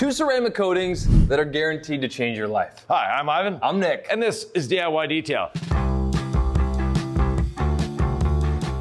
Two ceramic coatings that are guaranteed to change your life. Hi, I'm Ivan. I'm Nick. And this is DIY Detail.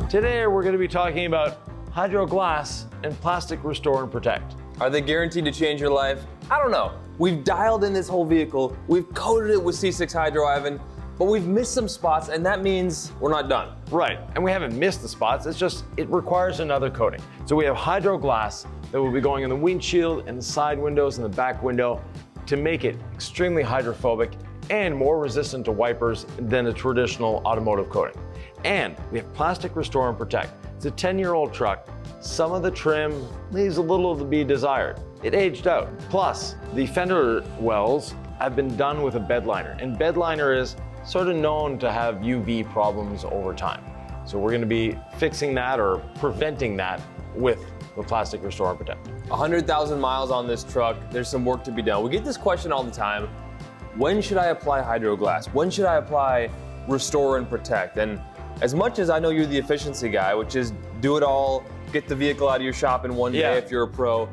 Today we're going to be talking about hydro glass and plastic restore and protect. Are they guaranteed to change your life? I don't know. We've dialed in this whole vehicle, we've coated it with C6 Hydro, Ivan, but we've missed some spots, and that means we're not done. Right, and we haven't missed the spots, it's just, it requires another coating. So we have hydro glass that will be going in the windshield and the side windows and the back window to make it extremely hydrophobic and more resistant to wipers than a traditional automotive coating. And we have plastic restore and protect. It's a 10-year-old truck. Some of the trim leaves a little to be desired. It aged out. Plus, the fender wells have been done with a bed liner, and bed liner is sort of known to have UV problems over time. So we're gonna be fixing that or preventing that with the plastic restore and protect. 100,000 miles on this truck, there's some work to be done. We get this question all the time. When should I apply hydro glass? When should I apply restore and protect? And as much as I know you're the efficiency guy, which is do it all, get the vehicle out of your shop in one day if you're a pro,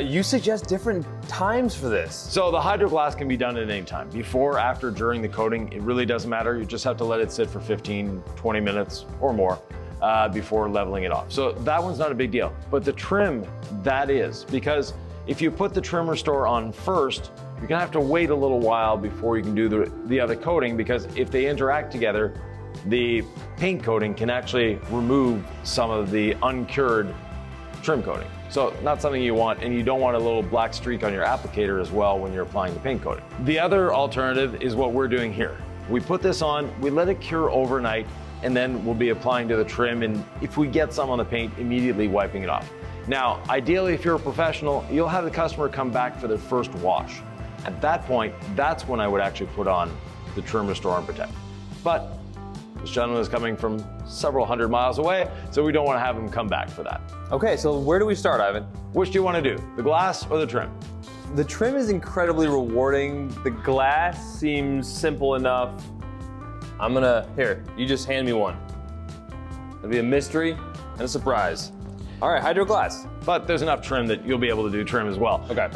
you suggest different times for this. So the hydro glass can be done at any time. Before, after, during the coating, it really doesn't matter. You just have to let it sit for 15, 20 minutes or more before leveling it off. So that one's not a big deal. But the trim, that is, because if you put the trim restore on first, you're gonna have to wait a little while before you can do the other coating, because if they interact together, the paint coating can actually remove some of the uncured trim coating. So not something you want, and you don't want a little black streak on your applicator as well when you're applying the paint coating. The other alternative is what we're doing here. We put this on, we let it cure overnight, and then we'll be applying to the trim, and if we get some on the paint, immediately wiping it off. Now, ideally, if you're a professional, you'll have the customer come back for their first wash. At that point, that's when I would actually put on the trim restore and protect. But this gentleman is coming from several hundred miles away, so we don't want to have him come back for that. Okay, so where do we start, Ivan? Which do you want to do, the glass or the trim? The trim is incredibly rewarding. The glass seems simple enough. Here, you just hand me one. It'll be a mystery and a surprise. All right, hydro glass. But there's enough trim that you'll be able to do trim as well. Okay.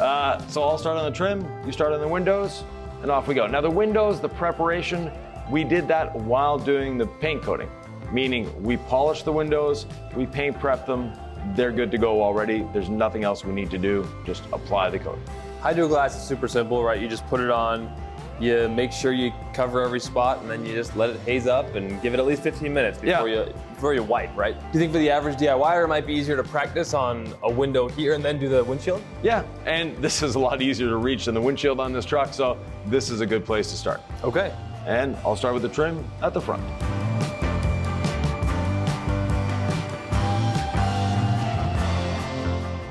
So I'll start on the trim, you start on the windows, and off we go. Now the windows, the preparation, we did that while doing the paint coating, meaning we polished the windows, we paint prep them, they're good to go already. There's nothing else we need to do, just apply the coating. Hydro glass is super simple, right? You just put it on, you make sure you cover every spot, and then you just let it haze up and give it at least 15 minutes before you wipe, right? Do you think for the average DIYer it might be easier to practice on a window here and then do the windshield? Yeah, and this is a lot easier to reach than the windshield on this truck, so this is a good place to start. Okay. And I'll start with the trim at the front.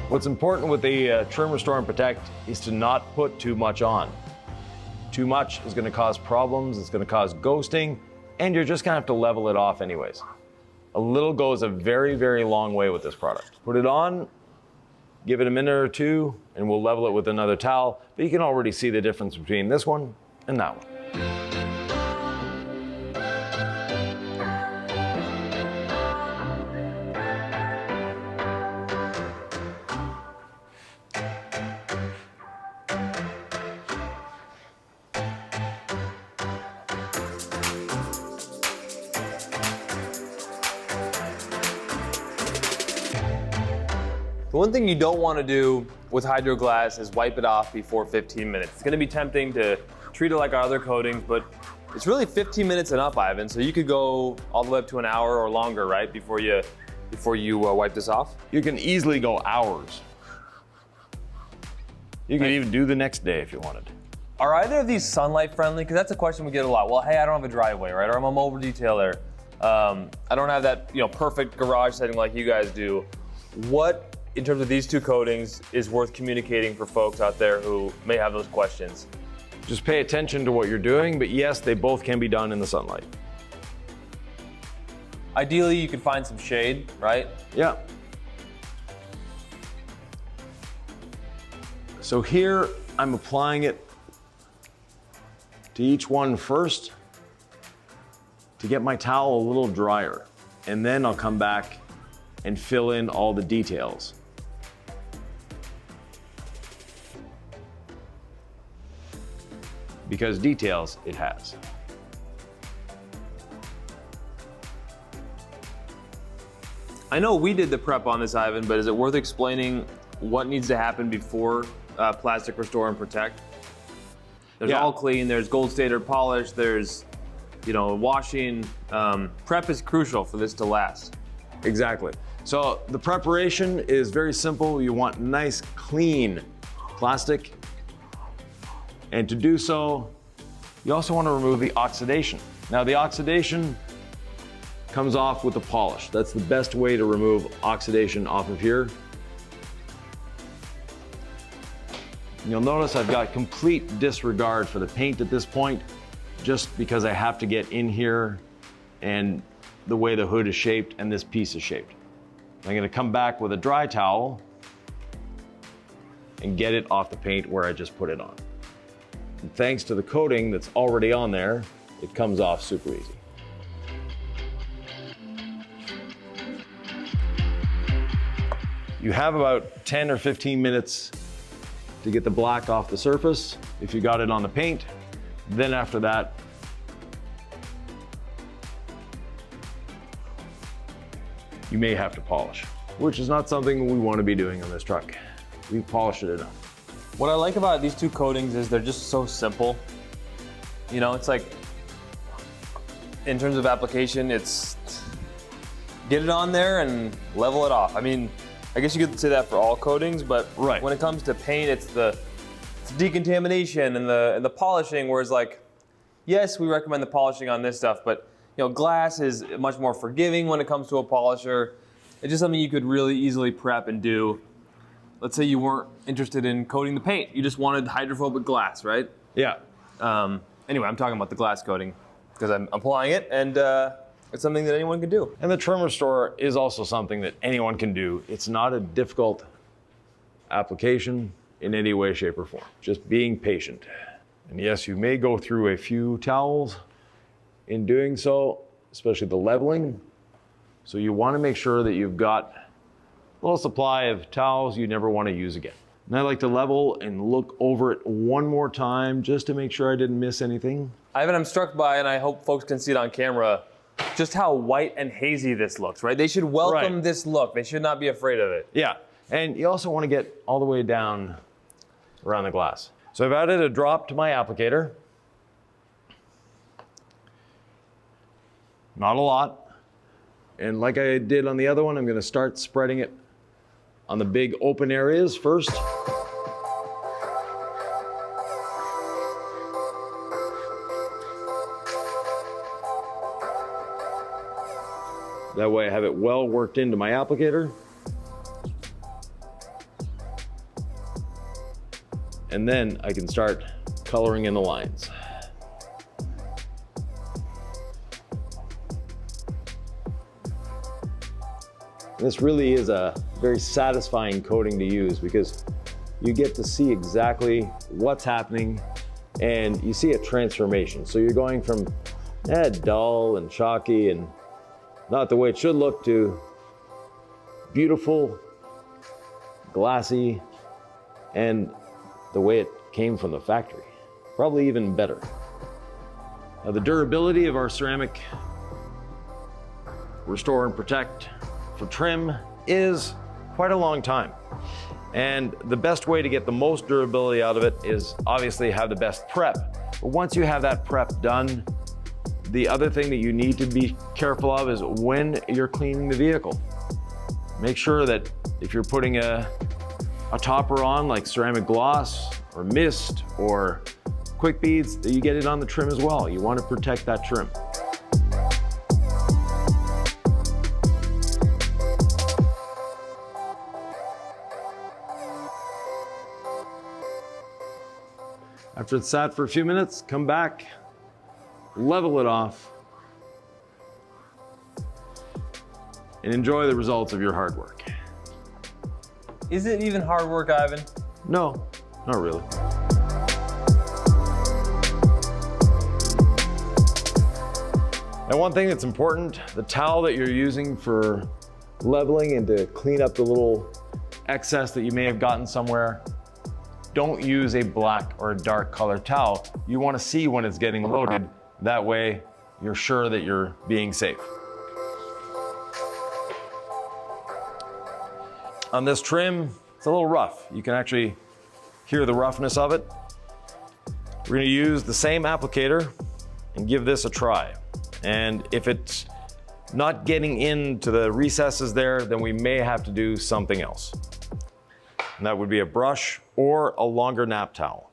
What's important with the trim restore and protect is to not put too much on. Too much is gonna cause problems, it's gonna cause ghosting, and you're just gonna have to level it off anyways. A little goes a very, very long way with this product. Put it on, give it a minute or two, and we'll level it with another towel, but you can already see the difference between this one and that one. The one thing you don't want to do with hydro glass is wipe it off before 15 minutes. It's going to be tempting to treat it like our other coatings, but it's really 15 minutes and up, Ivan. So you could go all the way up to an hour or longer, right, before you wipe this off? You can easily go hours. You could even do the next day if you wanted. Are either of these sunlight friendly? Because that's a question we get a lot. Well, hey, I don't have a driveway, right? Or I'm a mobile detailer. I don't have that perfect garage setting like you guys do. What, in terms of these two coatings, is worth communicating for folks out there who may have those questions? Just pay attention to what you're doing, but yes, they both can be done in the sunlight. Ideally, you could find some shade, right? Yeah. So here, I'm applying it to each one first to get my towel a little drier. And then I'll come back and fill in all the details. because details it has. I know we did the prep on this, Ivan, but is it worth explaining what needs to happen before plastic restore and protect? There's all clean, there's gold standard polish, there's, you know, washing. Prep is crucial for this to last. Exactly. So the preparation is very simple. You want nice, clean plastic. And to do so, you also want to remove the oxidation. Now the oxidation comes off with the polish. That's the best way to remove oxidation off of here. You'll notice I've got complete disregard for the paint at this point, just because I have to get in here and the way the hood is shaped and this piece is shaped. I'm gonna come back with a dry towel and get it off the paint where I just put it on. And thanks to the coating that's already on there, it comes off super easy. You have about 10 or 15 minutes to get the black off the surface if you got it on the paint. Then after that, you may have to polish, which is not something we want to be doing on this truck. We've polished it enough. What I like about these two coatings is they're just so simple. You know, it's like, in terms of application, it's get it on there and level it off. I mean, I guess you could say that for all coatings, but when it comes to paint, it's the decontamination and the polishing, whereas like, yes, we recommend the polishing on this stuff, but you know, glass is much more forgiving when it comes to a polisher. It's just something you could really easily prep and do. Let's say you weren't interested in coating the paint, you just wanted hydrophobic glass, right? Yeah. Anyway, I'm talking about the glass coating because I'm applying it, and it's something that anyone can do. And the trim restore is also something that anyone can do. It's not a difficult application in any way, shape, or form. Just being patient. And yes, you may go through a few towels in doing so, especially the leveling. So you want to make sure that you've got a little supply of towels you never want to use again. And I like to level and look over it one more time just to make sure I didn't miss anything. Ivan, I'm struck by, and I hope folks can see it on camera, just how white and hazy this looks, right? They should welcome this look. They should not be afraid of it. Yeah, and you also want to get all the way down around the glass. So I've added a drop to my applicator. Not a lot. And like I did on the other one, I'm going to start spreading it on the big open areas first. That way I have it well worked into my applicator. And then I can start coloring in the lines. And this really is a very satisfying coating to use because you get to see exactly what's happening and you see a transformation. So you're going from dull and chalky and not the way it should look to beautiful, glassy, and the way it came from the factory. Probably even better. Now the durability of our ceramic restore and protect for trim is quite a long time. And the best way to get the most durability out of it is obviously have the best prep. But once you have that prep done, the other thing that you need to be careful of is when you're cleaning the vehicle. Make sure that if you're putting a topper on like ceramic gloss or mist or quick beads, that you get it on the trim as well. You want to protect that trim. After it's sat for a few minutes, come back, level it off, and enjoy the results of your hard work. Is it even hard work, Ivan? No, not really. Now, one thing that's important, the towel that you're using for leveling and to clean up the little excess that you may have gotten somewhere, don't use a black or a dark colored towel. You want to see when it's getting loaded. That way you're sure that you're being safe. On this trim, it's a little rough. You can actually hear the roughness of it. We're going to use the same applicator and give this a try. And if it's not getting into the recesses there, then we may have to do something else. And that would be a brush or a longer nap towel.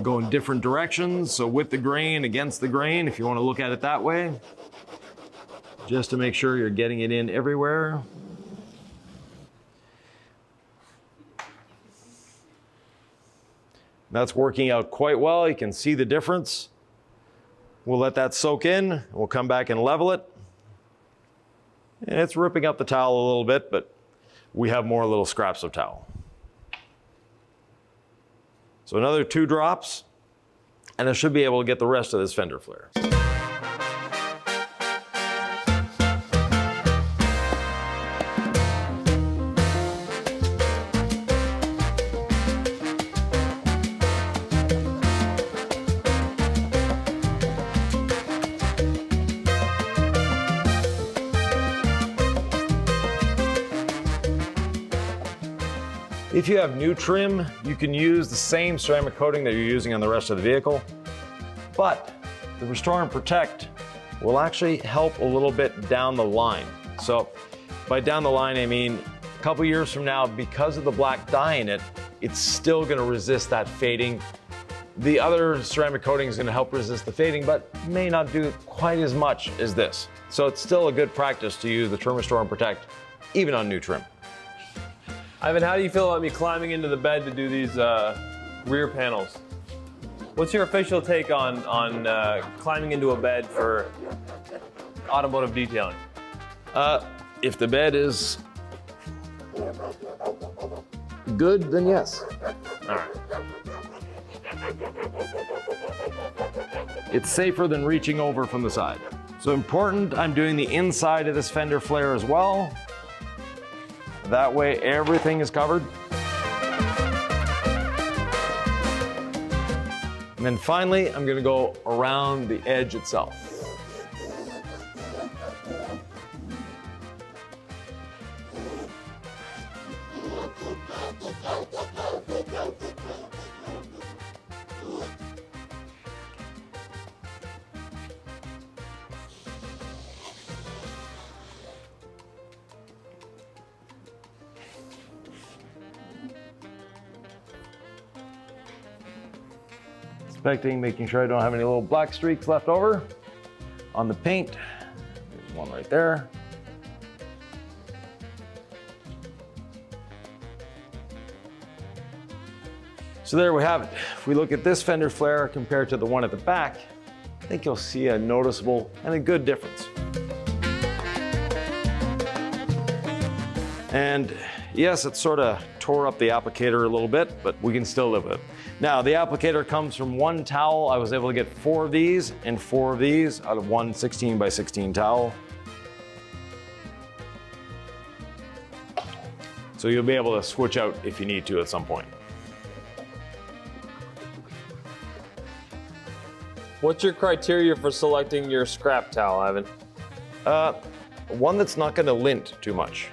Go in different directions, so with the grain, against the grain, if you want to look at it that way, just to make sure you're getting it in everywhere. That's working out quite well. You can see the difference. We'll let that soak in. We'll come back and level it. And it's ripping up the towel a little bit, but we have more little scraps of towel. So another 2 drops, and I should be able to get the rest of this fender flare. If you have new trim, you can use the same ceramic coating that you're using on the rest of the vehicle, but the Restore and Protect will actually help a little bit down the line. So by down the line, I mean a couple years from now, because of the black dye in it, it's still gonna resist that fading. The other ceramic coating is gonna help resist the fading, but may not do quite as much as this. So it's still a good practice to use the Trim Restore and Protect, even on new trim. Ivan, how do you feel about me climbing into the bed to do these rear panels? What's your official take on climbing into a bed for automotive detailing? If the bed is good, then yes. All right. It's safer than reaching over from the side. So important, I'm doing the inside of this fender flare as well. That way everything is covered. And then finally, I'm gonna go around the edge itself. Inspecting, making sure I don't have any little black streaks left over on the paint. There's one right there. So there we have it. If we look at this fender flare compared to the one at the back, I think you'll see a noticeable and a good difference. And yes, it sort of tore up the applicator a little bit, but we can still live with it. Now, the applicator comes from one towel. I was able to get 4 of these and 4 of these out of one 16 by 16 towel. So you'll be able to switch out if you need to at some point. What's your criteria for selecting your scrap towel, Ivan? One that's not going to lint too much.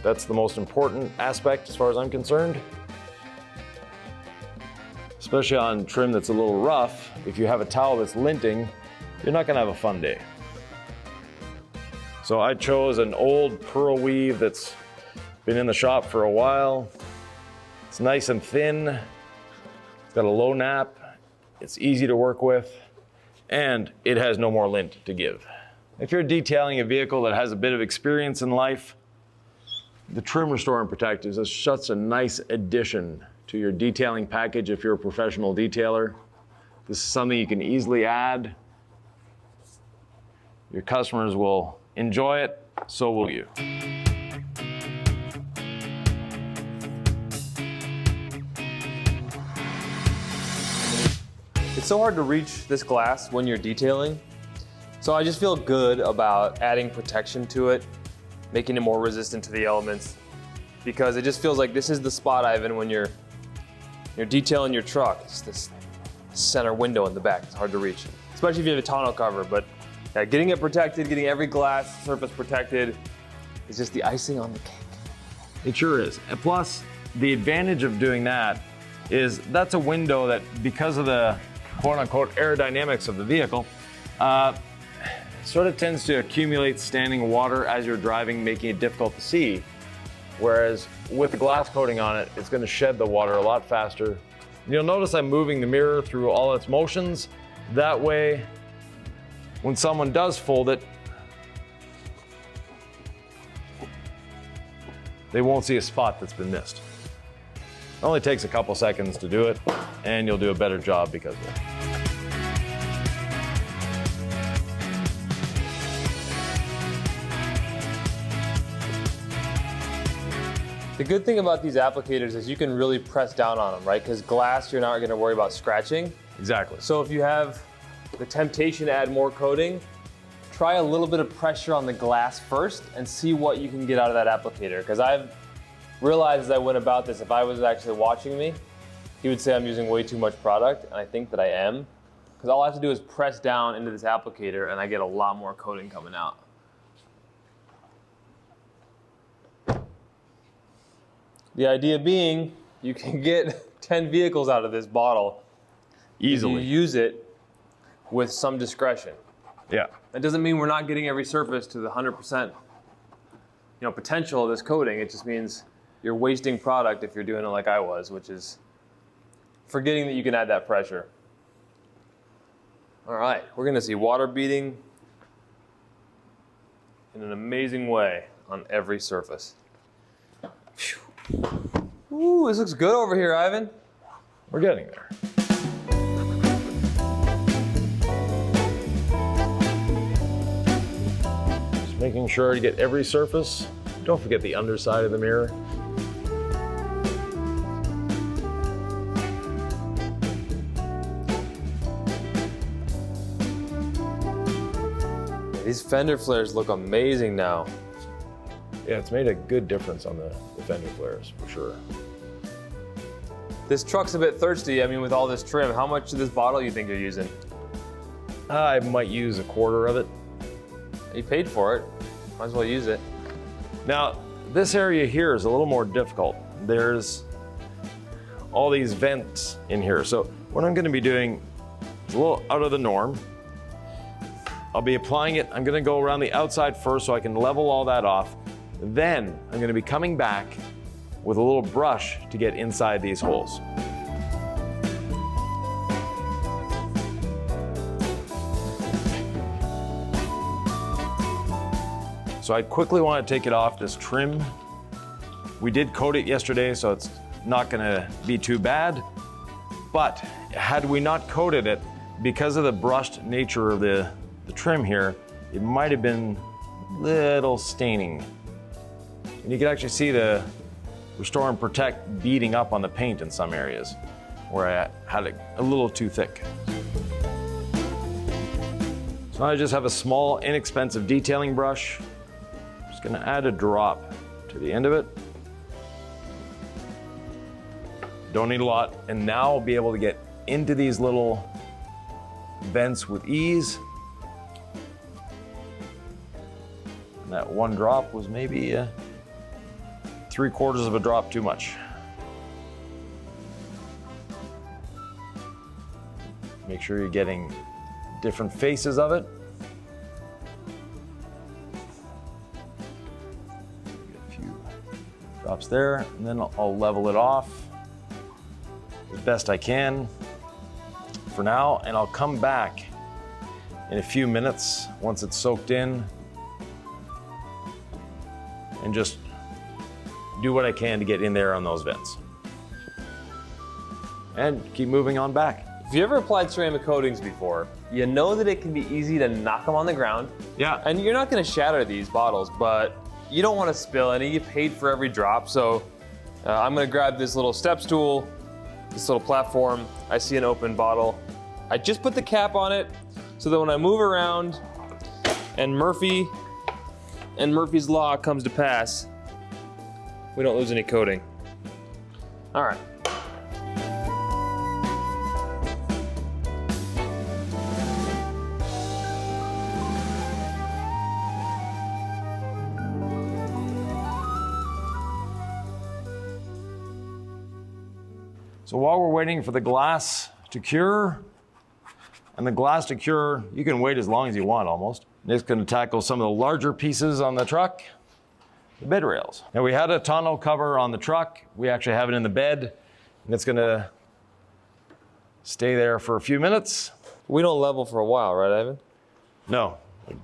That's the most important aspect as far as I'm concerned. Especially on trim that's a little rough, if you have a towel that's linting, you're not gonna have a fun day. So I chose an old pearl weave that's been in the shop for a while. It's nice and thin, it's got a low nap, it's easy to work with, and it has no more lint to give. If you're detailing a vehicle that has a bit of experience in life, The Trim, Restore, and Protect is such a nice addition to your detailing package if you're a professional detailer. This is something you can easily add. Your customers will enjoy it, so will you. It's so hard to reach this glass when you're detailing. So I just feel good about adding protection to it, making it more resistant to the elements, because it just feels like this is the spot, Ivan, when you're detailing your truck. It's this center window in the back. It's hard to reach, especially if you have a tonneau cover. But yeah, getting it protected, getting every glass surface protected is just the icing on the cake. It sure is. And plus, the advantage of doing that is that's a window that, because of the quote-unquote aerodynamics of the vehicle, sort of tends to accumulate standing water as you're driving, making it difficult to see. Whereas with the glass coating on it, it's going to shed the water a lot faster. You'll notice I'm moving the mirror through all its motions. That way, when someone does fold it, they won't see a spot that's been missed. It only takes a couple seconds to do it, and you'll do a better job because of it. The good thing about these applicators is you can really press down on them, right? Because glass, you're not going to worry about scratching. Exactly. So if you have the temptation to add more coating, try a little bit of pressure on the glass first and see what you can get out of that applicator. Because I've realized as I went about this, if I was actually watching me, he would say I'm using way too much product, and I think that I am. Because all I have to do is press down into this applicator and I get a lot more coating coming out. The idea being, you can get 10 vehicles out of this bottle Easily. if you use it with some discretion. Yeah. That doesn't mean we're not getting every surface to the 100% potential of this coating. It just means you're wasting product if you're doing it like I was, which is forgetting that you can add that pressure. All right, we're gonna see water beading in an amazing way on every surface. Phew. Ooh, this looks good over here, Ivan. We're getting there. Just making sure to get every surface. Don't forget the underside of the mirror. These fender flares look amazing now. Yeah, it's made a good difference on the fender flares, for sure. This truck's a bit thirsty. I mean, with all this trim, how much of this bottle you think you're using? I might use a quarter of it. You paid for it. Might as well use it. Now, this area here is a little more difficult. There's all these vents in here. So what I'm gonna be doing is a little out of the norm. I'll be applying it. I'm gonna go around the outside first so I can level all that off. Then I'm gonna be coming back with a little brush to get inside these holes. So I quickly want to take it off this trim. We did coat it yesterday, so it's not gonna be too bad. But had we not coated it, because of the brushed nature of the trim here, it might have been a little staining. And you can actually see the Restore and Protect beading up on the paint in some areas where I had it a little too thick. So now I just have a small, inexpensive detailing brush. Just gonna add a drop to the end of it. Don't need a lot. And now I'll be able to get into these little vents with ease. And that one drop was maybe 3/4 of a drop too much. Make sure you're getting different faces of it. Get a few drops there, and then I'll level it off as best I can for now, and I'll come back in a few minutes once it's soaked in and just do what I can to get in there on those vents. And keep moving on back. If you ever applied ceramic coatings before, you know that it can be easy to knock them on the ground. Yeah. And you're not gonna shatter these bottles, but you don't wanna spill any. You paid for every drop. So I'm gonna grab this little step stool, this little platform. I see an open bottle. I just put the cap on it so that when I move around and Murphy's law comes to pass, we don't lose any coating. All right. So while we're waiting for the glass to cure, and the glass to cure, you can wait as long as you want almost. Nick's gonna tackle some of the larger pieces on the truck, the bed rails. Now we had a tonneau cover on the truck. We actually have it in the bed, and it's gonna stay there for a few minutes. We don't level for a while, right, Ivan? No,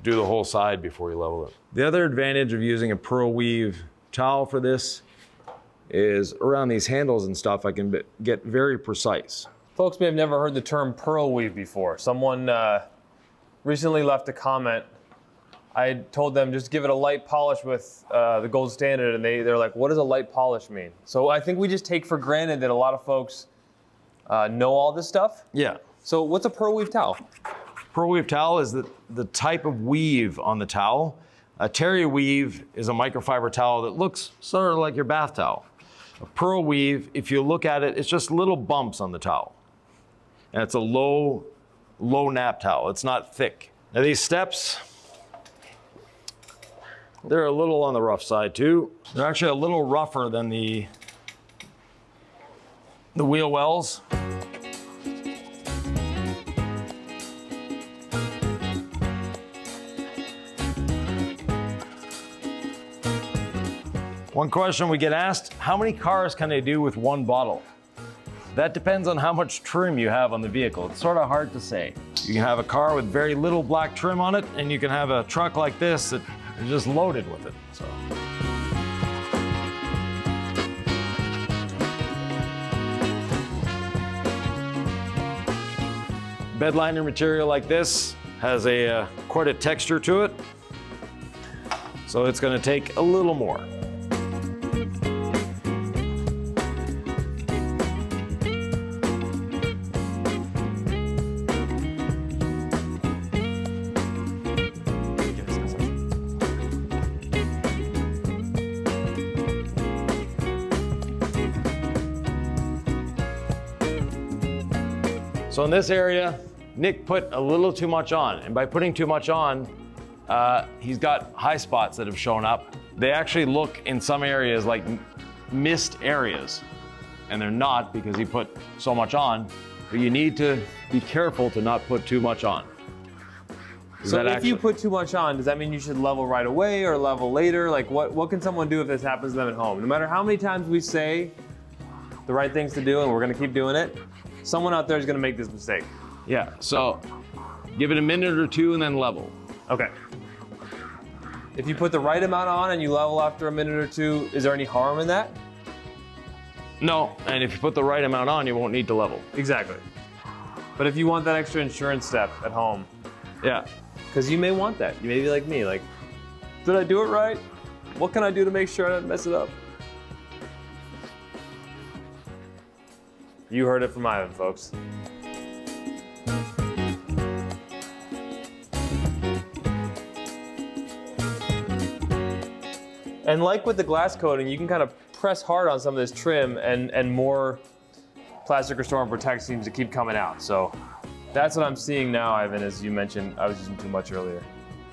do the whole side before you level it. The other advantage of using a pearl weave towel for this is around these handles and stuff, I can get very precise. Folks may have never heard the term pearl weave before. Someone recently left a comment. I told them just give it a light polish with the gold standard, and they're like, what does a light polish mean? So I think we just take for granted that a lot of folks know all this stuff. Yeah. So what's a pearl weave towel? Pearl weave towel is the type of weave on the towel. A terry weave is a microfiber towel that looks sort of like your bath towel. A pearl weave, if you look at it, it's just little bumps on the towel. And it's a low nap towel. It's not thick. Now these steps, they're a little on the rough side too. They're actually a little rougher than the wheel wells. One question we get asked, how many cars can I do with one bottle? That depends on how much trim you have on the vehicle. It's sort of hard to say. You can have a car with very little black trim on it, and you can have a truck like this that is just loaded with it. So. Bed liner material like this has quite a texture to it, so it's going to take a little more. So in this area, Nick put a little too much on, and by putting too much on, he's got high spots that have shown up. They actually look in some areas like missed areas, and they're not because he put so much on, but you need to be careful to not put too much on. So if you put too much on, does that mean you should level right away or level later? Like what can someone do if this happens to them at home? No matter how many times we say the right things to do and we're gonna keep doing it, someone out there is gonna make this mistake. Yeah, so give it a minute or two and then level. Okay. If you put the right amount on and you level after a minute or two, is there any harm in that? No, and if you put the right amount on, you won't need to level. Exactly. But if you want that extra insurance step at home, yeah. Because you may want that. You may be like me, like, did I do it right? What can I do to make sure I don't mess it up? You heard it from Ivan, folks. And like with the glass coating, you can kind of press hard on some of this trim and more plastic restore and protect seems to keep coming out. So that's what I'm seeing now, Ivan, as you mentioned, I was using too much earlier.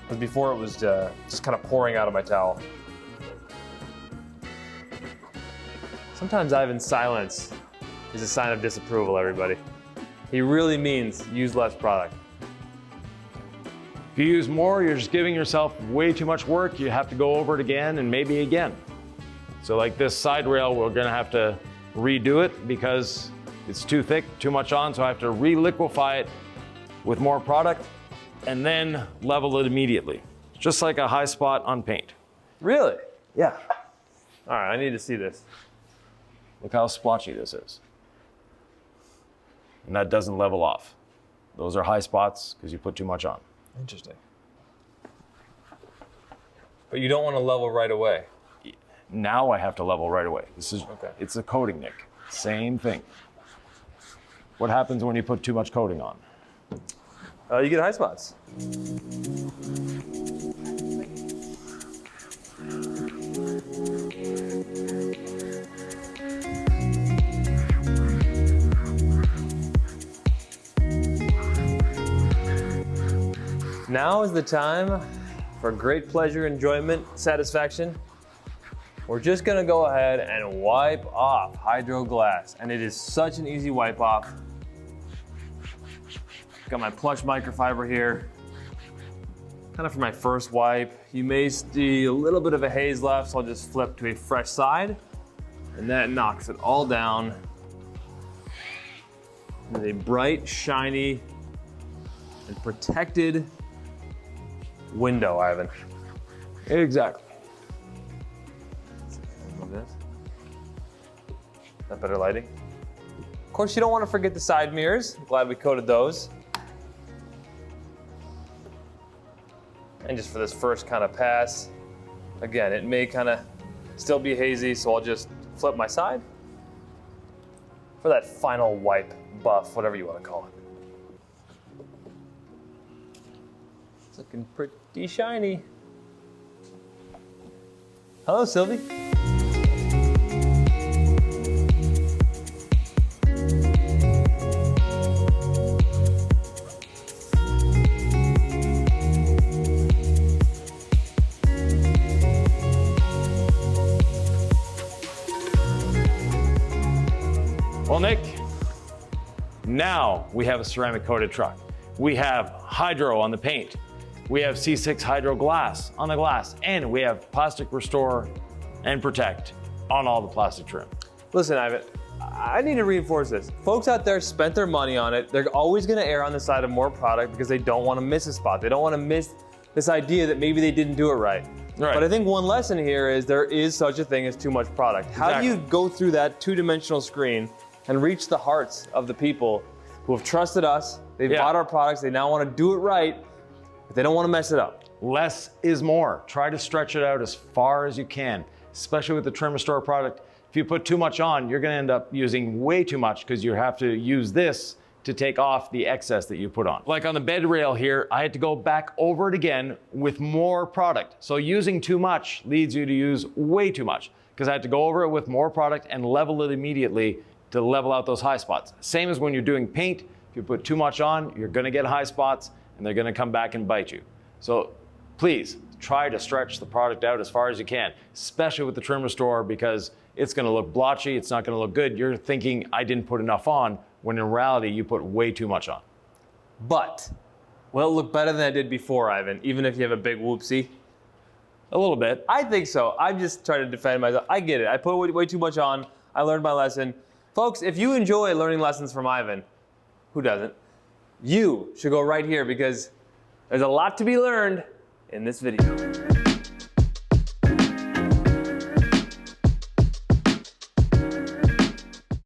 Because before it was just kind of pouring out of my towel. Sometimes Ivan's silence is a sign of disapproval, everybody. He really means use less product. If you use more, you're just giving yourself way too much work. You have to go over it again and maybe again. So like this side rail, we're gonna have to redo it because it's too thick, too much on, so I have to re-liquefy it with more product and then level it immediately. Just like a high spot on paint. Really? Yeah. All right, I need to see this. Look how splotchy this is. And that doesn't level off. Those are high spots because you put too much on. Interesting. But you don't want to level right away. Now I have to level right away. This is, Okay. It's a coating nick. Same thing. What happens when you put too much coating on? You get high spots. Now is the time for great pleasure, enjoyment, satisfaction. We're just gonna go ahead and wipe off Hydro Glass, and it is such an easy wipe off. Got my plush microfiber here, kind of for my first wipe. You may see a little bit of a haze left, so I'll just flip to a fresh side, and that knocks it all down with a bright, shiny, and protected window, Ivan. Exactly. Move this. That better lighting? Of course, you don't want to forget the side mirrors. I'm glad we coated those. And just for this first kind of pass, again, it may kind of still be hazy, so I'll just flip my side for that final wipe, buff, whatever you want to call it. It's looking pretty shiny. Hello, Sylvie. Well, Nick, now we have a ceramic coated truck. We have Hydro on the paint. We have C6 Hydro Glass on the glass, and we have Plastic Restore and Protect on all the plastic trim. Listen, Ivan, I need to reinforce this. Folks out there spent their money on it. They're always gonna err on the side of more product because they don't wanna miss a spot. They don't wanna miss this idea that maybe they didn't do it right. But I think one lesson here is there is such a thing as too much product. How do you go through that two-dimensional screen and reach the hearts of the people who have trusted us, they've bought our products, they now wanna do it right, but they don't wanna mess it up? Less is more. Try to stretch it out as far as you can, especially with the Trim Restore product. If you put too much on, you're gonna end up using way too much because you have to use this to take off the excess that you put on. Like on the bed rail here, I had to go back over it again with more product. So using too much leads you to use way too much because I had to go over it with more product and level it immediately to level out those high spots. Same as when you're doing paint. If you put too much on, you're gonna get high spots and they're gonna come back and bite you. So please try to stretch the product out as far as you can, especially with the Trim Restore because it's gonna look blotchy, it's not gonna look good. You're thinking I didn't put enough on, when in reality you put way too much on. But will it look better than I did before, Ivan, even if you have a big whoopsie? A little bit. I think so. I'm just trying to defend myself. I get it. I put way too much on. I learned my lesson. Folks, if you enjoy learning lessons from Ivan, who doesn't, you should go right here because there's a lot to be learned in this video.